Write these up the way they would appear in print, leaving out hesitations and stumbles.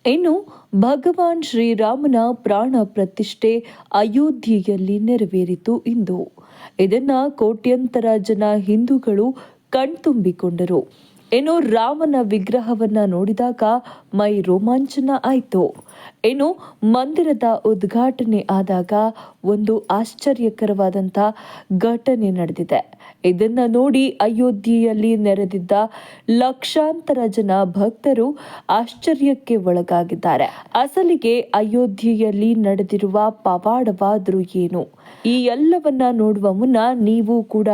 ಇನ್ನು ಭಗವಾನ್ ಶ್ರೀರಾಮನ ಪ್ರಾಣ ಪ್ರತಿಷ್ಠೆ ಅಯೋಧ್ಯೆಯಲ್ಲಿ ನೆರವೇರಿತು ಇಂದು. ಇದನ್ನ ಕೋಟ್ಯಂತರ ಜನ ಹಿಂದೂಗಳು ಕಣ್ತುಂಬಿಕೊಂಡರು. ಇನ್ನು ರಾಮನ ವಿಗ್ರಹವನ್ನ ನೋಡಿದಾಗ ಮೈ ರೋಮಾಂಚನ ಆಯಿತು. ಇನ್ನು ಮಂದಿರದ ಉದ್ಘಾಟನೆ ಆದಾಗ ಒಂದು ಆಶ್ಚರ್ಯಕರವಾದಂಥ ಘಟನೆ ನಡೆದಿದೆ. ಇದನ್ನ ನೋಡಿ ಅಯೋಧ್ಯೆಯಲ್ಲಿ ನೆರೆದಿದ್ದ ಲಕ್ಷಾಂತರ ಜನ ಭಕ್ತರು ಆಶ್ಚರ್ಯಕ್ಕೆ ಒಳಗಾಗಿದ್ದಾರೆ. ಅಸಲಿಗೆ ಅಯೋಧ್ಯೆಯಲ್ಲಿ ನಡೆದಿರುವ ಪವಾಡವಾದರೂ ಏನು? ಈ ಎಲ್ಲವನ್ನ ನೋಡುವ ಮುನ್ನ ನೀವು ಕೂಡ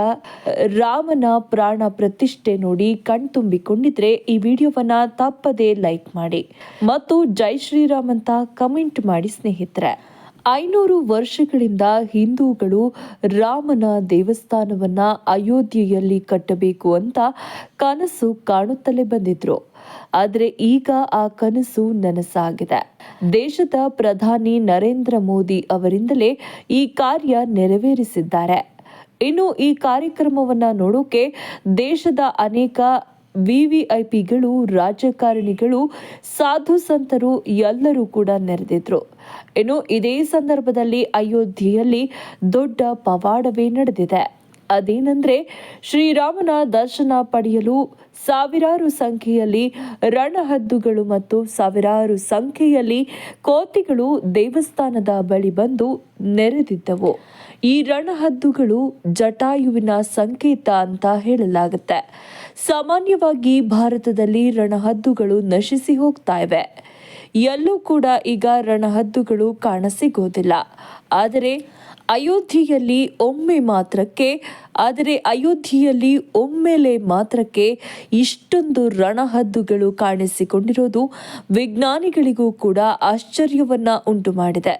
ರಾಮನ ಪ್ರಾಣ ಪ್ರತಿಷ್ಠೆ ನೋಡಿ ಕಣ್ತುಂಬಿಕೊಂಡಿದ್ರೆ ಈ ವಿಡಿಯೋವನ್ನ ತಪ್ಪದೇ ಲೈಕ್ ಮಾಡಿ ಮತ್ತು ಜೈ ಶ್ರೀರಾಮ್ ಅಂತ ಕಮೆಂಟ್ ಮಾಡಿ ಸ್ನೇಹಿತರೆ. 500 ವರ್ಷಗಳಿಂದ ಹಿಂದೂಗಳು ರಾಮನ ದೇವಸ್ಥಾನವನ್ನ ಅಯೋಧ್ಯೆಯಲ್ಲಿ ಕಟ್ಟಬೇಕು ಅಂತ ಕನಸು ಕಾಣುತ್ತಲೇ ಬಂದಿದ್ರು. ಆದರೆ ಈಗ ಆ ಕನಸು ನನಸಾಗಿದೆ. ದೇಶದ ಪ್ರಧಾನಿ ನರೇಂದ್ರ ಮೋದಿ ಅವರಿಂದಲೇ ಈ ಕಾರ್ಯ ನೆರವೇರಿಸಿದ್ದಾರೆ. ಇನ್ನು ಈ ಕಾರ್ಯಕ್ರಮವನ್ನ ನೋಡೋಕೆ ದೇಶದ ಅನೇಕ ವಿವಿಐಪಿಗಳು, ರಾಜಕಾರಣಿಗಳು, ಸಾಧು ಸಂತರು ಎಲ್ಲರೂ ಕೂಡ ನೆರೆದಿದ್ರು. ಇನ್ನು ಇದೇ ಸಂದರ್ಭದಲ್ಲಿ ಅಯೋಧ್ಯೆಯಲ್ಲಿ ದೊಡ್ಡ ಪವಾಡವೇ ನಡೆದಿದೆ. ಅದೇನೆಂದ್ರೆ ಶ್ರೀರಾಮನ ದರ್ಶನ ಪಡೆಯಲು ಸಾವಿರಾರು ಸಂಖ್ಯೆಯಲ್ಲಿ ರಣಹದ್ದುಗಳು ಮತ್ತು ಸಾವಿರಾರು ಸಂಖ್ಯೆಯಲ್ಲಿ ಕೋತಿಗಳು ದೇವಸ್ಥಾನದ ಬಳಿ ಬಂದು ನೆರೆದಿದ್ದವು. ಈ ರಣಹದ್ದುಗಳು ಜಟಾಯುವಿನ ಸಂಕೇತ ಅಂತ ಹೇಳಲಾಗುತ್ತೆ. ಸಾಮಾನ್ಯವಾಗಿ ಭಾರತದಲ್ಲಿ ರಣಹದ್ದುಗಳು ನಶಿಸಿ ಹೋಗ್ತಾ ಇವೆ. ಎಲ್ಲೂ ಕೂಡ ಈಗ ರಣಹದ್ದುಗಳು ಕಾಣಸಿಗೋದಿಲ್ಲ. ಆದರೆ ಅಯೋಧ್ಯೆಯಲ್ಲಿ ಒಮ್ಮೆಲೆ ಮಾತ್ರಕ್ಕೆ ಇಷ್ಟೊಂದು ರಣಹದ್ದುಗಳು ಕಾಣಿಸಿಕೊಂಡಿರೋದು ವಿಜ್ಞಾನಿಗಳಿಗೂ ಕೂಡ ಆಶ್ಚರ್ಯವನ್ನ ಉಂಟು ಮಾಡಿದೆ.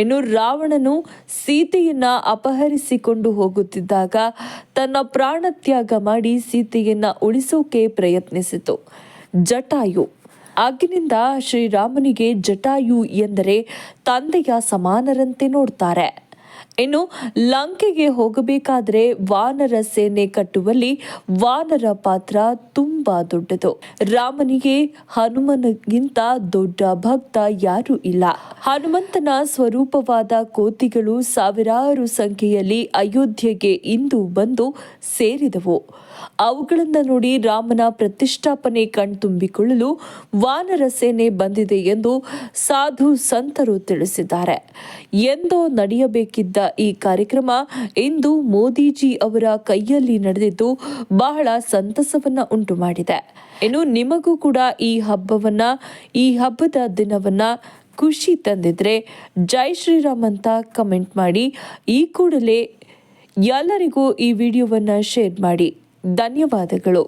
ಇನ್ನು ರಾವಣನು ಸೀತೆಯನ್ನ ಅಪಹರಿಸಿಕೊಂಡು ಹೋಗುತ್ತಿದ್ದಾಗ ತನ್ನ ಪ್ರಾಣತ್ಯಾಗ ಮಾಡಿ ಸೀತೆಯನ್ನ ಉಳಿಸೋಕೆ ಪ್ರಯತ್ನಿಸಿತು ಜಟಾಯು. ಆಗಿನಿಂದ ಶ್ರೀರಾಮನಿಗೆ ಜಟಾಯು ಎಂದರೆ ತಂದೆಯ ಸಮಾನರಂತೆ ನೋಡ್ತಾರೆ. ಇನ್ನು ಲಂಕೆಗೆ ಹೋಗಬೇಕಾದ್ರೆ ವಾನರ ಸೇನೆ ಕಟ್ಟುವಲ್ಲಿ ವಾನರ ಪಾತ್ರ ತುಂಬಾ ದೊಡ್ಡದು. ರಾಮನಿಗೆ ಹನುಮನಿಗಿಂತ ದೊಡ್ಡ ಭಕ್ತ ಯಾರೂ ಇಲ್ಲ. ಹನುಮಂತನ ಸ್ವರೂಪವಾದ ಕೋತಿಗಳು ಸಾವಿರಾರು ಸಂಖ್ಯೆಯಲ್ಲಿ ಅಯೋಧ್ಯೆಗೆ ಇಂದು ಬಂದು ಸೇರಿದವು. ಅವುಗಳಿಂದ ನೋಡಿ ರಾಮನ ಪ್ರತಿಷ್ಠಾಪನೆ ಕಣ್ತುಂಬಿಕೊಳ್ಳಲು ವಾನರ ಸೇನೆ ಬಂದಿದೆ ಎಂದು ಸಾಧು ಸಂತರು ತಿಳಿಸಿದ್ದಾರೆ. ಎಂದೋ ನಡೆಯಬೇಕಿದ್ದ ಈ ಕಾರ್ಯಕ್ರಮ ಇಂದು ಮೋದಿಜಿ ಅವರ ಕೈಯಲ್ಲಿ ನಡೆದಿದ್ದು ಬಹಳ ಸಂತಸವನ್ನ ಉಂಟು ಮಾಡಿದೆ. ಇನ್ನು ನಿಮಗೂ ಕೂಡ ಈ ಹಬ್ಬದ ದಿನವನ್ನ ಖುಷಿ ತಂದಿದ್ರೆ ಜೈ ಶ್ರೀರಾಮ್ ಅಂತ ಕಮೆಂಟ್ ಮಾಡಿ. ಈ ಕೂಡಲೇ ಎಲ್ಲರಿಗೂ ಈ ವಿಡಿಯೋವನ್ನ ಶೇರ್ ಮಾಡಿ. ಧನ್ಯವಾದಗಳು.